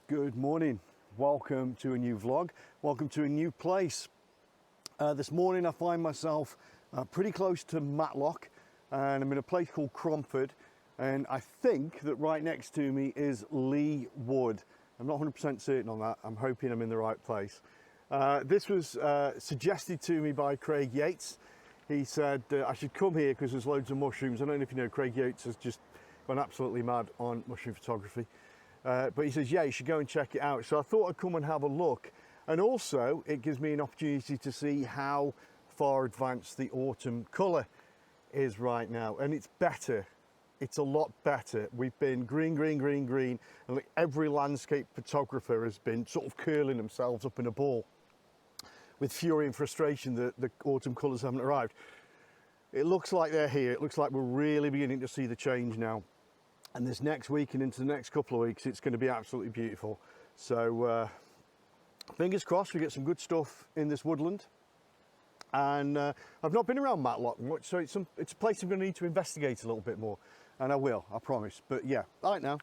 Good morning, welcome to a new vlog, welcome to a new place. This morning I find myself pretty close to Matlock and I'm in a place called Cromford, and I think that right next to me is Lee Wood. I'm not 100% certain on that, I'm hoping I'm in the right place. This was suggested to me by Craig Yates. He said I should come here because there's loads of mushrooms. I don't know if you know, Craig Yates has just gone absolutely mad on mushroom photography. But he says, yeah, you should go and check it out. So I thought I'd come and have a look. And also, it gives me an opportunity to see how far advanced the autumn colour is right now. And it's better. It's a lot better. We've been green, green, green, green. And like every landscape photographer has been sort of curling themselves up in a ball with fury and frustration that the autumn colours haven't arrived. It looks like they're here. It looks like we're really beginning to see the change now. And this next week and into the next couple of weeks, it's going to be absolutely beautiful. So fingers crossed we get some good stuff in this woodland. And I've not been around Matlock much, so it's a place I'm going to need to investigate a little bit more. And I will, I promise. But yeah, right now,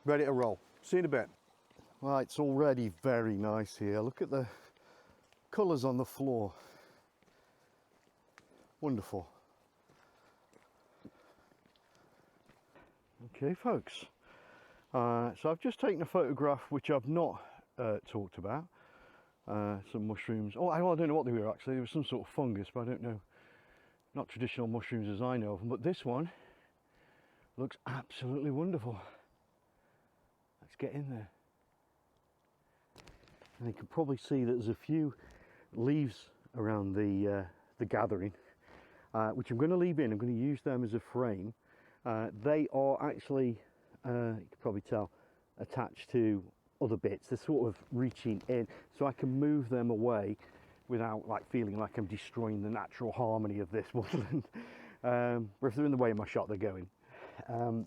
ready to roll. See you in a bit. Right, it's already very nice here. Look at the colours on the floor. Wonderful. Okay folks, so I've just taken a photograph which I've not talked about, some mushrooms. Oh, I don't know what they were actually. There was some sort of fungus, but I don't know, not traditional mushrooms as I know of them, but this one looks absolutely wonderful. Let's get in there. And you can probably see that there's a few leaves around the gathering, which I'm going to leave in. I'm going to use them as a frame. They are actually, you can probably tell, attached to other bits. They're sort of reaching in, so I can move them away without like feeling like I'm destroying the natural harmony of this woodland. But if they're in the way of my shot, they're going. But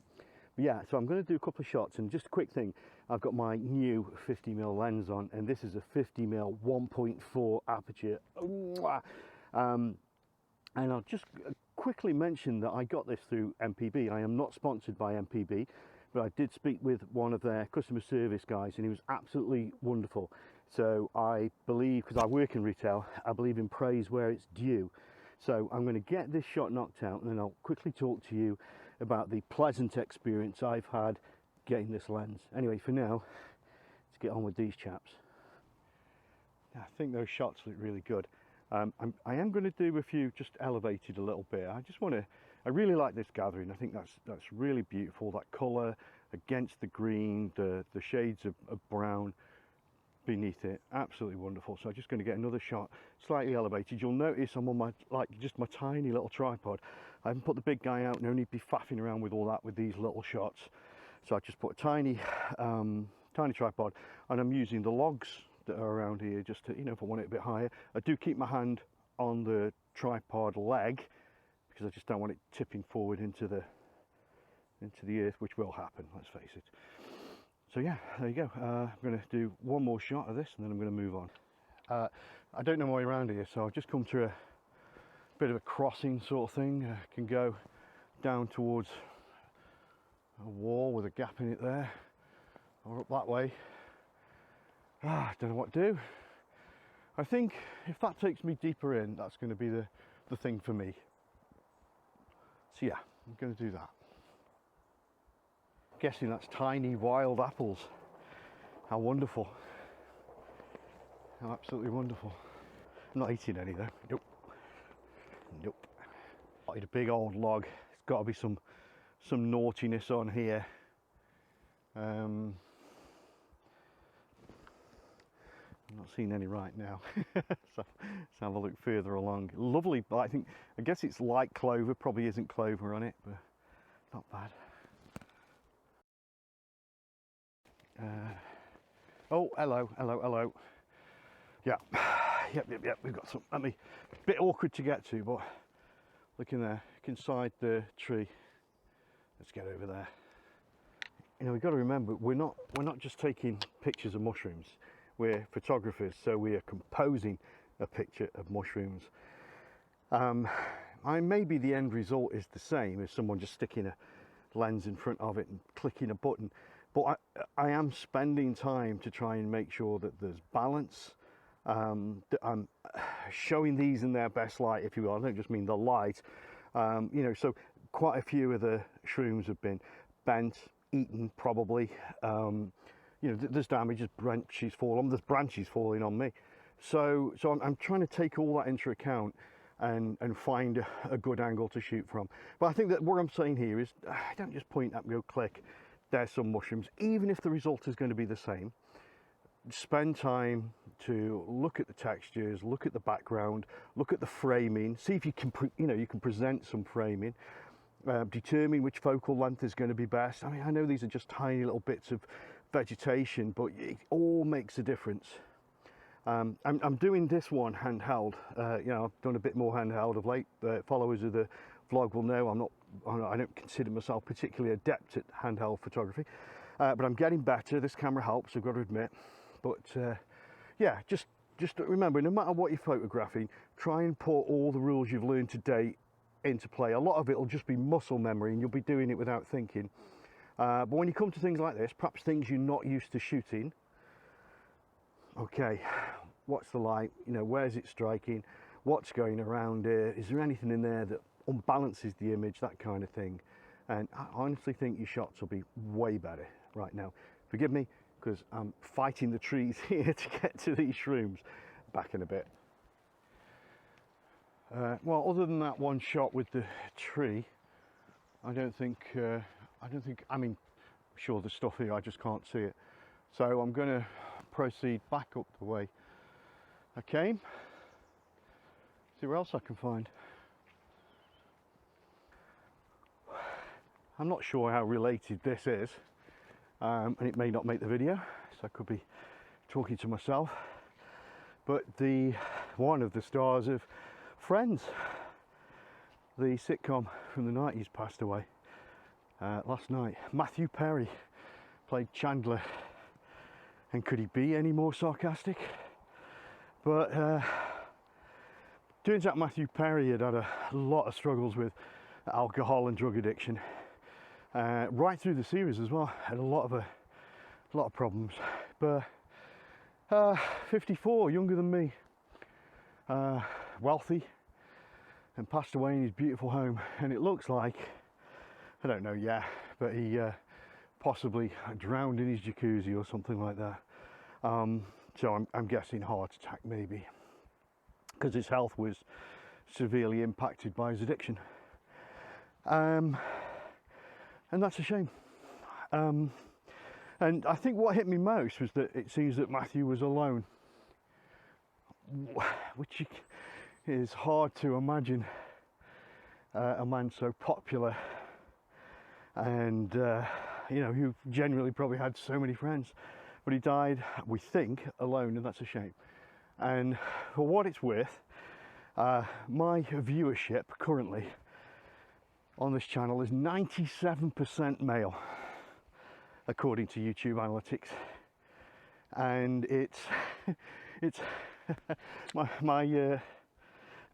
yeah, so I'm going to do a couple of shots, and just a quick thing, I've got my new 50mm lens on, and this is a 50mm 1.4 aperture. And I'll just quickly mention that I got this through MPB. I am not sponsored by MPB, but I did speak with one of their customer service guys and he was absolutely wonderful. So I believe, because I work in retail, I believe in praise where it's due. So I'm going to get this shot knocked out and then I'll quickly talk to you about the pleasant experience I've had getting this lens. Anyway, for now, let's get on with these chaps. I think those shots look really good. I am going to do a few just elevated a little bit. I really like this gathering. I think that's really beautiful. That colour against the green, the shades of brown beneath it, absolutely wonderful. So I'm just going to get another shot slightly elevated. You'll notice I'm on my just my tiny little tripod. I haven't put the big guy out, no need to be faffing around with all that with these little shots. So I just put a tiny tripod, and I'm using the logs that are around here just to, you know, if I want it a bit higher. I do keep my hand on the tripod leg because I just don't want it tipping forward into the earth, which will happen, let's face it. So yeah, there you go. I'm going to do one more shot of this and then I'm going to move on. I don't know my way around here, so I've just come to a bit of a crossing sort of thing. I can go down towards a wall with a gap in it there, or up that way. I don't know what to do. I think if that takes me deeper in, that's going to be the thing for me. So yeah, I'm going to do that. I'm guessing that's tiny wild apples. How wonderful. How absolutely wonderful. I'm not eating any though. Nope. Nope. It's a big old log. It's got to be some naughtiness on here. I'm not seeing any right now. So let's have a look further along. Lovely, I guess it's light clover, probably isn't clover on it, but not bad. Oh, hello. Yep, we've got some, a bit awkward to get to, but look in there, look inside the tree. Let's get over there. You know, we've got to remember, we're not just taking pictures of mushrooms. We're photographers, so we are composing a picture of mushrooms. Maybe the end result is the same as someone just sticking a lens in front of it and clicking a button, but I am spending time to try and make sure that there's balance, that I'm showing these in their best light, if you will. I don't just mean the light, you know, so quite a few of the shrooms have been bent, eaten probably, you know, there's damage, there's branches falling on me. So I'm trying to take all that into account and find a good angle to shoot from. But I think that what I'm saying here is, don't just point at me, go click, there's some mushrooms. Even if the result is going to be the same, spend time to look at the textures, look at the background, look at the framing, see if you can, you know, you can present some framing, determine which focal length is going to be best. I mean, I know these are just tiny little bits of vegetation, but it all makes a difference. I'm doing this one handheld. You know, I've done a bit more handheld of late. Followers of the vlog will know I don't consider myself particularly adept at handheld photography, but I'm getting better. This camera helps, I've got to admit. But yeah, just remember, no matter what you're photographing, try and put all the rules you've learned to date into play. A lot of it will just be muscle memory, and you'll be doing it without thinking. But when you come to things like this, perhaps things you're not used to shooting, okay, what's the light, you know, where's it striking, what's going around here, is there anything in there that unbalances the image, that kind of thing. And I honestly think your shots will be way better right now. Forgive me, because I'm fighting the trees here to get to these shrooms. Back in a bit. Well, other than that one shot with the tree, I mean, sure there's stuff here, I just can't see it. So I'm going to proceed back up the way I came, see where else I can find. I'm not sure how related this is, and it may not make the video, so I could be talking to myself, but one of the stars of Friends, the sitcom from the 90s, passed away last night. Matthew Perry played Chandler, and could he be any more sarcastic? But turns out Matthew Perry had a lot of struggles with alcohol and drug addiction, right through the series as well. Had a lot of problems. But 54, younger than me, wealthy, and passed away in his beautiful home. And it looks like, I don't know yet, but he possibly drowned in his jacuzzi or something like that. So I'm guessing heart attack maybe, because his health was severely impacted by his addiction. And that's a shame. And I think what hit me most was that it seems that Matthew was alone, which is hard to imagine. A man so popular and you know, who genuinely probably had so many friends, but he died, we think, alone, and that's a shame. And for what it's worth, my viewership currently on this channel is 97% male, according to YouTube analytics, and it's my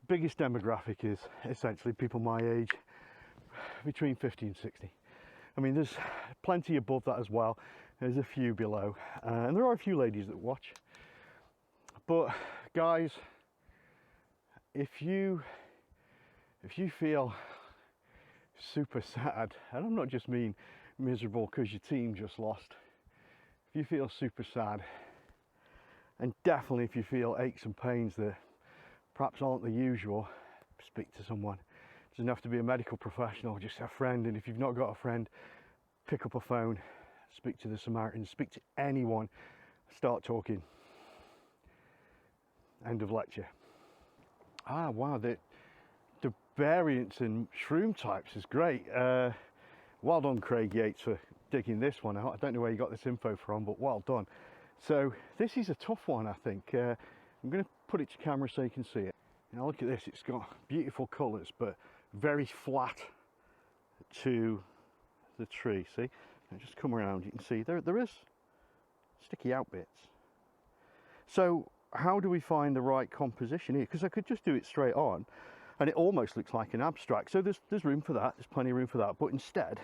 biggest demographic is essentially people my age, between 50 and 60. I mean, there's plenty above that as well. There's a few below, and there are a few ladies that watch. But guys, if you feel super sad, and I'm not just mean miserable because your team just lost, if you feel super sad, and definitely if you feel aches and pains that perhaps aren't the usual, speak to someone. It doesn't have to be a medical professional, just a friend. And if you've not got a friend, pick up a phone, speak to the Samaritans, speak to anyone, start talking. End of lecture. Ah, wow, the variance in shroom types is great. Well done, Craig Yates, for digging this one out. I don't know where you got this info from, but well done. So this is a tough one, I think. I'm going to put it to camera so you can see it. Now look at this, it's got beautiful colours, but very flat to the tree. See, now just come around, you can see there is sticky out bits. So how do we find the right composition here? Because I could just do it straight on and it almost looks like an abstract. So there's room for that, there's plenty of room for that, but instead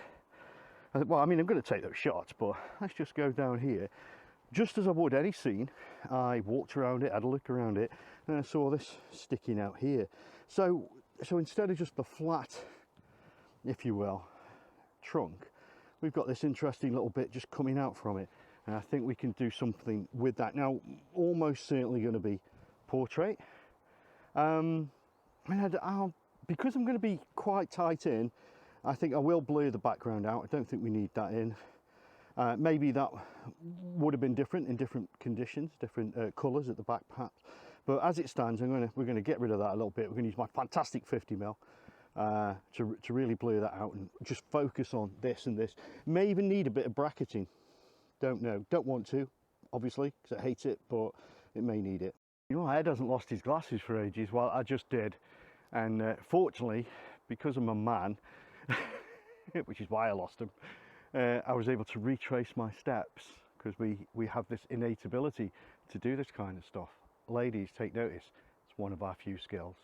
Well, I mean, I'm going to take those shots, but let's just go down here. Just as I would any scene, I walked around it, had a look around it, and I saw this sticking out here. So instead of just the flat, if you will, trunk, we've got this interesting little bit just coming out from it. And I think we can do something with that. Now, almost certainly going to be portrait. And because I'm going to be quite tight in, I think I will blur the background out. I don't think we need that in. Maybe that would have been different in different conditions, different colours at the back perhaps. But as it stands, we're going to get rid of that a little bit. We're going to use my fantastic 50mm to really blur that out and just focus on this and this. May even need a bit of bracketing. Don't know. Don't want to, obviously, because I hate it, but it may need it. You know, Ed hasn't lost his glasses for ages. Well, I just did. And fortunately, because I'm a man, which is why I lost them, I was able to retrace my steps, because we have this innate ability to do this kind of stuff. Ladies, take notice, it's one of our few skills.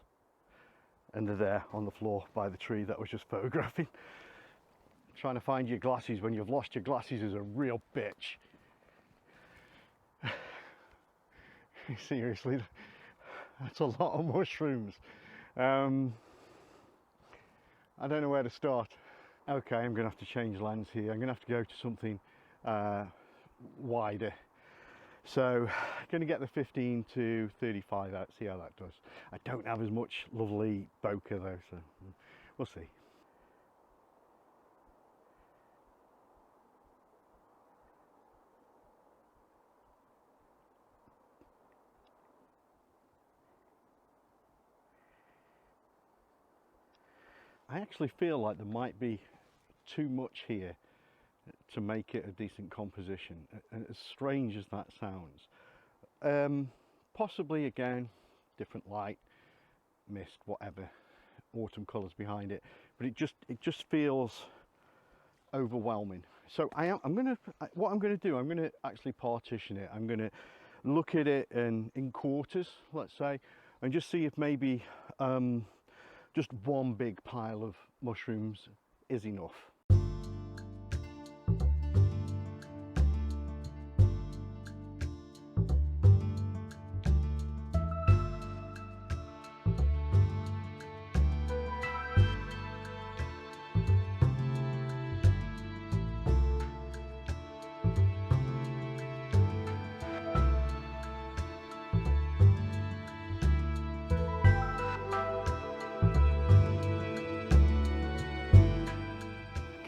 And they're there on the floor by the tree that I was just photographing. Trying to find your glasses when you've lost your glasses is a real bitch. Seriously, that's a lot of mushrooms. I don't know where to start. Okay, I'm going to have to change lens here. I'm going to have to go to something wider. So I'm going to get the 15 to 35 out, see how that does. I don't have as much lovely bokeh though, so we'll see. I actually feel like there might be too much here to make it a decent composition, as strange as that sounds. Possibly again, different light, mist, whatever, autumn colours behind it, but it just feels overwhelming. So what I'm going to do, I'm going to actually partition it. I'm going to look at it in quarters, let's say, and just see if maybe just one big pile of mushrooms is enough.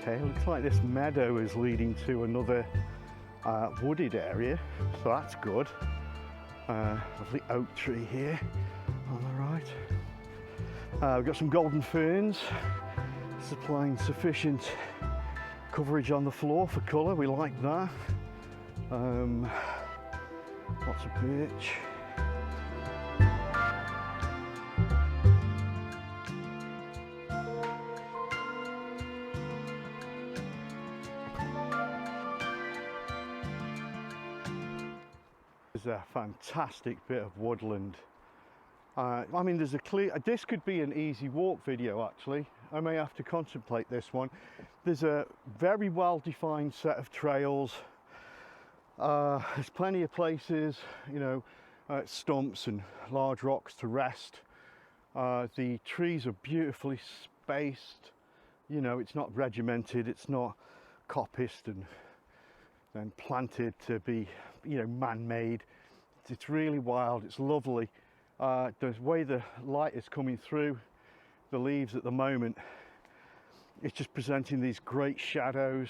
Okay, looks like this meadow is leading to another wooded area, so that's good. Lovely oak tree here on the right. We've got some golden ferns supplying sufficient coverage on the floor for colour. We like that. Lots of birch. A fantastic bit of woodland. I mean, there's a clear, this could be an easy walk video actually. I may have to contemplate this one. There's a very well defined set of trails. There's plenty of places, you know, stumps and large rocks to rest. The trees are beautifully spaced, you know, it's not regimented, it's not coppiced and then planted to be, you know, man-made. It's really wild, it's lovely. The way the light is coming through the leaves at the moment, it's just presenting these great shadows.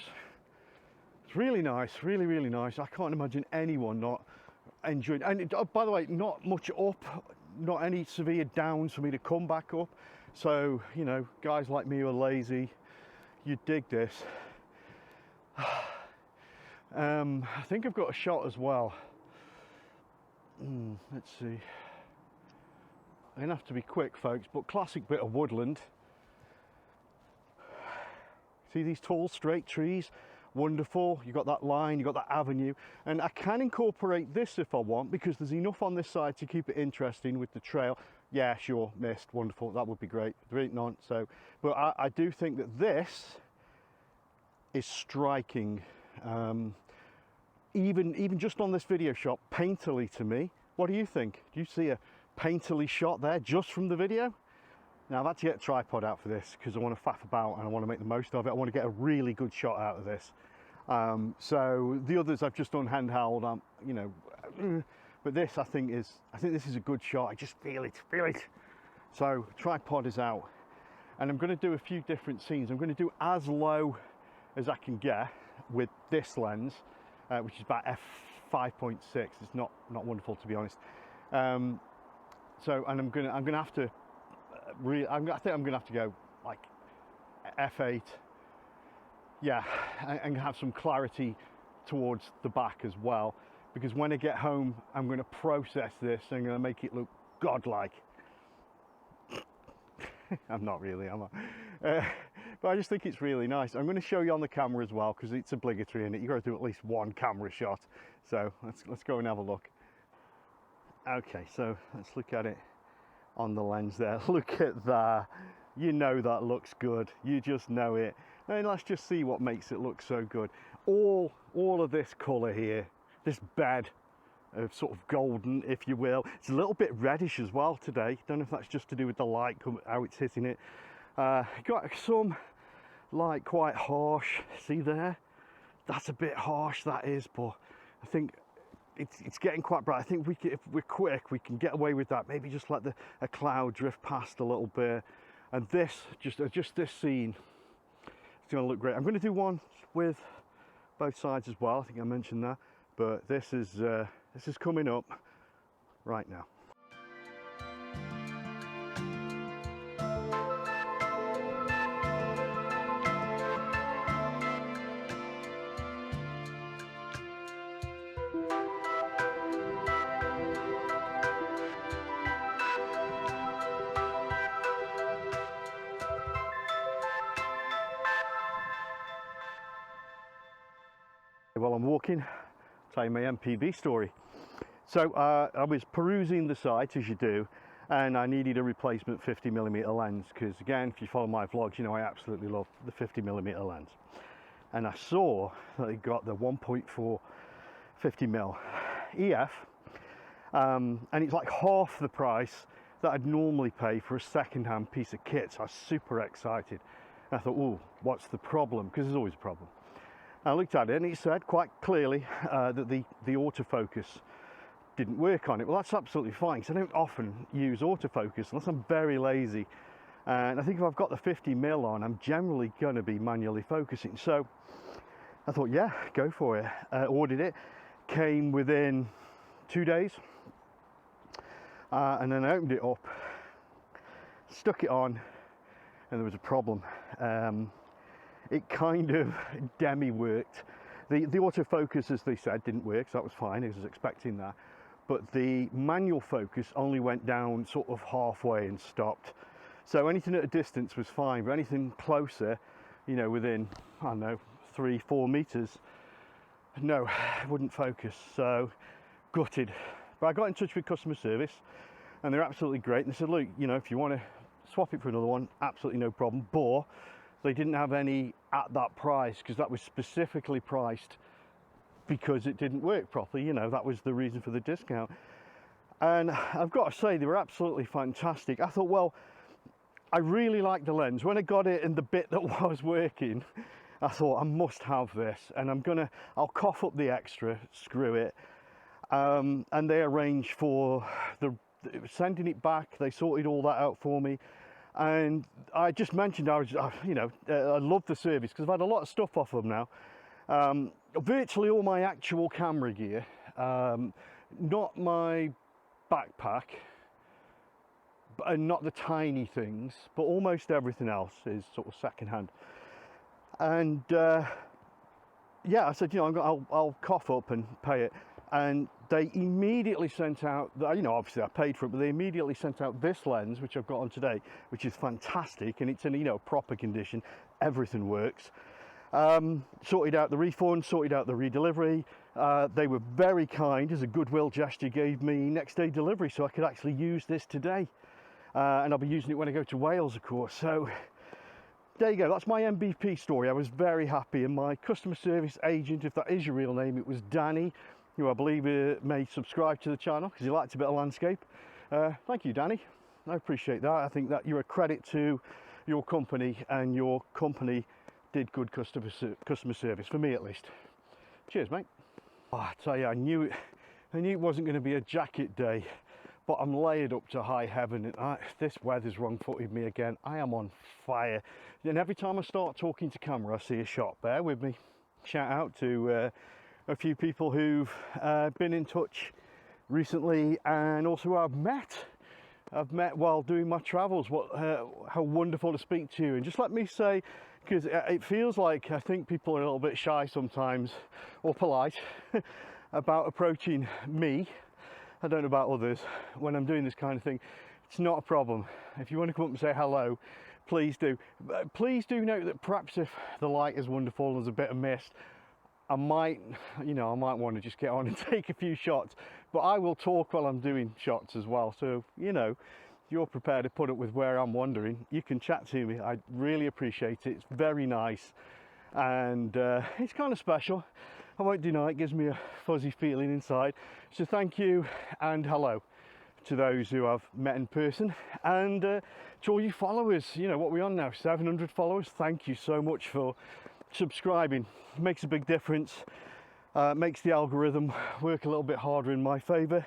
It's really nice, really, really nice. I can't imagine anyone not enjoying. And by the way, not much up, not any severe downs for me to come back up. So, you know, guys like me who are lazy, you dig this. I think I've got a shot as well. Let's see. I'm gonna have to be quick, folks, but classic bit of woodland. See these tall, straight trees? Wonderful. You've got that line, you've got that avenue, and I can incorporate this if I want, because there's enough on this side to keep it interesting with the trail. Yeah, sure, mist, wonderful, that would be great. There ain't none, so, but I do think that this is striking. Even just on this video shot, painterly to me. What do you think? Do you see a painterly shot there just from the video? Now I've had to get a tripod out for this because I want to faff about and I want to make the most of it. I want to get a really good shot out of this. So the others I've just done handheld, you know, but this I think this is a good shot. I just feel it. So tripod is out, and I'm going to do a few different scenes. I'm going to do as low as I can get with this lens, which is about f5.6. It's not wonderful, to be honest. So, and I'm gonna have to I think I'm gonna have to go like f8. Yeah, and have some clarity towards the back as well, because when I get home I'm going to process this and I'm going to make it look godlike. I'm not really, am I? But I just think it's really nice. I'm going to show you on the camera as well, because it's obligatory in it. You got to do at least one camera shot. So let's go and have a look. Okay, so let's look at it on the lens there. Look at that. You know that looks good. You just know it. And let's just see what makes it look so good. All of this colour here, this bed of sort of golden, if you will. It's a little bit reddish as well today. Don't know if that's just to do with the light, how it's hitting it. Got some light quite harsh. See there? That's a bit harsh, that is, but I think it's getting quite bright. I think if we're quick, we can get away with that. Maybe just let a cloud drift past a little bit. And this, just this scene, it's going to look great. I'm going to do one with both sides as well. I think I mentioned that, but this is coming up right now. While I'm walking, I'll tell you my MPV story. So I was perusing the site, as you do, and I needed a replacement 50mm lens, because again, if you follow my vlogs, you know I absolutely love the 50mm lens. And I saw that they got the 1.4 50mm EF, and it's like half the price that I'd normally pay for a second-hand piece of kit. So I was super excited. And I thought, oh, what's the problem? Because there's always a problem. I looked at it and it said quite clearly that the autofocus didn't work on it. Well, that's absolutely fine, because I don't often use autofocus unless I'm very lazy. And I think if I've got the 50mm on, I'm generally going to be manually focusing. So I thought, yeah, go for it. Ordered it, came within 2 days. And then I opened it up, stuck it on, and there was a problem. It kind of demi-worked. The autofocus, as they said, didn't work, so that was fine. I was expecting that. But the manual focus only went down sort of halfway and stopped. So anything at a distance was fine, but anything closer, you know, within, I don't know, 3-4 meters, no, it wouldn't focus. So gutted. But I got in touch with customer service, and they're absolutely great. And they said, look, you know, if you want to swap it for another one, absolutely no problem. But they didn't have any at that price, because that was specifically priced because it didn't work properly. You know, that was the reason for the discount. And I've got to say, they were absolutely fantastic. I thought, well, I really liked the lens. When I got it in the bit that was working, I thought I must have this, and I'll cough up the extra, screw it. And they arranged for sending it back. They sorted all that out for me. And I just mentioned, I love the service, because I've had a lot of stuff off them now. Virtually all my actual camera gear, not my backpack, and not the tiny things, but almost everything else is sort of secondhand. And yeah, I said, you know, I'll cough up and pay it. And they immediately sent out, you know, obviously I paid for it, but they immediately sent out this lens, which I've got on today, which is fantastic, and it's in, you know, proper condition. Everything works. Sorted out the refund, sorted out the redelivery. They were very kind, as a goodwill gesture, gave me next day delivery, so I could actually use this today. And I'll be using it when I go to Wales, of course. So there you go, that's my MVP story. I was very happy, and my customer service agent, if that is your real name, it was Danny, who I believe may subscribe to the channel because he liked a bit of landscape. Thank you, Danny. I appreciate that. I think that you're a credit to your company, and your company did good customer service, for me at least. Cheers, mate. Oh, I tell you, I knew it wasn't going to be a jacket day, but I'm layered up to high heaven, and this weather's wrong-footed me again. I am on fire. And every time I start talking to camera, I see a shot. Bear with me. Shout out to a few people who've been in touch recently, and also I've met while doing my travels. How wonderful to speak to you. And just let me say, because it feels like I think people are a little bit shy sometimes, or polite, about approaching me. I don't know about others when I'm doing this kind of thing. It's not a problem. If you want to come up and say hello, please do. Please do note that perhaps if the light is wonderful and there's a bit of mist, I might want to just get on and take a few shots, but I will talk while I'm doing shots as well. So, if you're prepared to put up with where I'm wandering, you can chat to me. I really appreciate it. It's very nice, and it's kind of special. I won't deny it gives me a fuzzy feeling inside. So thank you and hello to those who I've met in person, and to all you followers. What we're on now, 700 followers. Thank you so much for subscribing. It makes a big difference. Makes the algorithm work a little bit harder in my favor,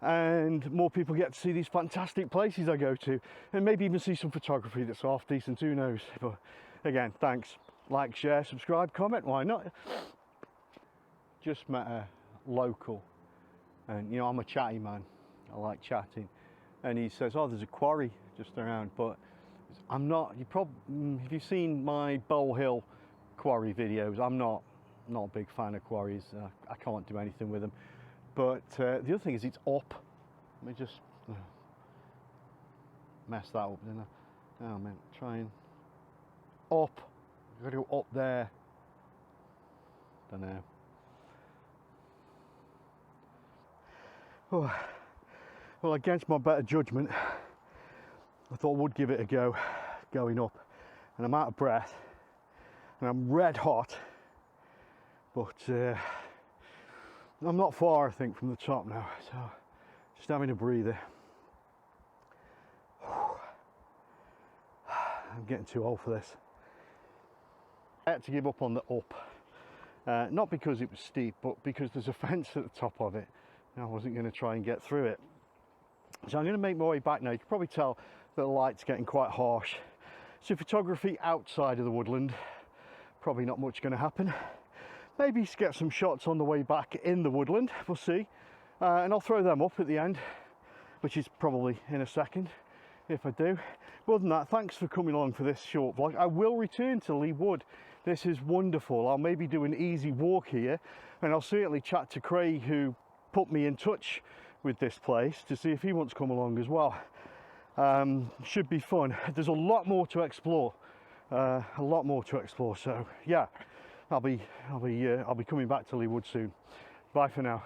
and more people get to see these fantastic places I go to, and maybe even see some photography that's half decent, who knows. But again, thanks. Like, share, subscribe, comment, why not? Just met a local, and I'm a chatty man, I like chatting, and he says, oh, there's a quarry just around, but I'm not. If you've seen my Bowl Hill quarry videos, I'm not a big fan of quarries. I can't do anything with them. But the other thing is, it's up. Let me just mess that up, didn't I? Oh man, try and up. I've got to go up there. Don't know. Oh, well, against my better judgment, I thought I would give it a go going up, and I'm out of breath and I'm red hot, but I'm not far, I think, from the top now, so just having a breather. I'm getting too old for this. I had to give up on the up, not because it was steep, but because there's a fence at the top of it. I wasn't going to try and get through it. So I'm going to make my way back now. You can probably tell that the light's getting quite harsh. So photography outside of the woodland, probably not much going to happen. Maybe get some shots on the way back in the woodland, we'll see. And I'll throw them up at the end, which is probably in a second, if I do. But other than that, thanks for coming along for this short vlog. I will return to Lee Wood. This is wonderful. I'll maybe do an easy walk here, and I'll certainly chat to Craig, who put me in touch with this place, to see if he wants to come along as well. Should be fun. There's a lot more to explore. So yeah, I'll be coming back to Lee Wood soon. Bye for now.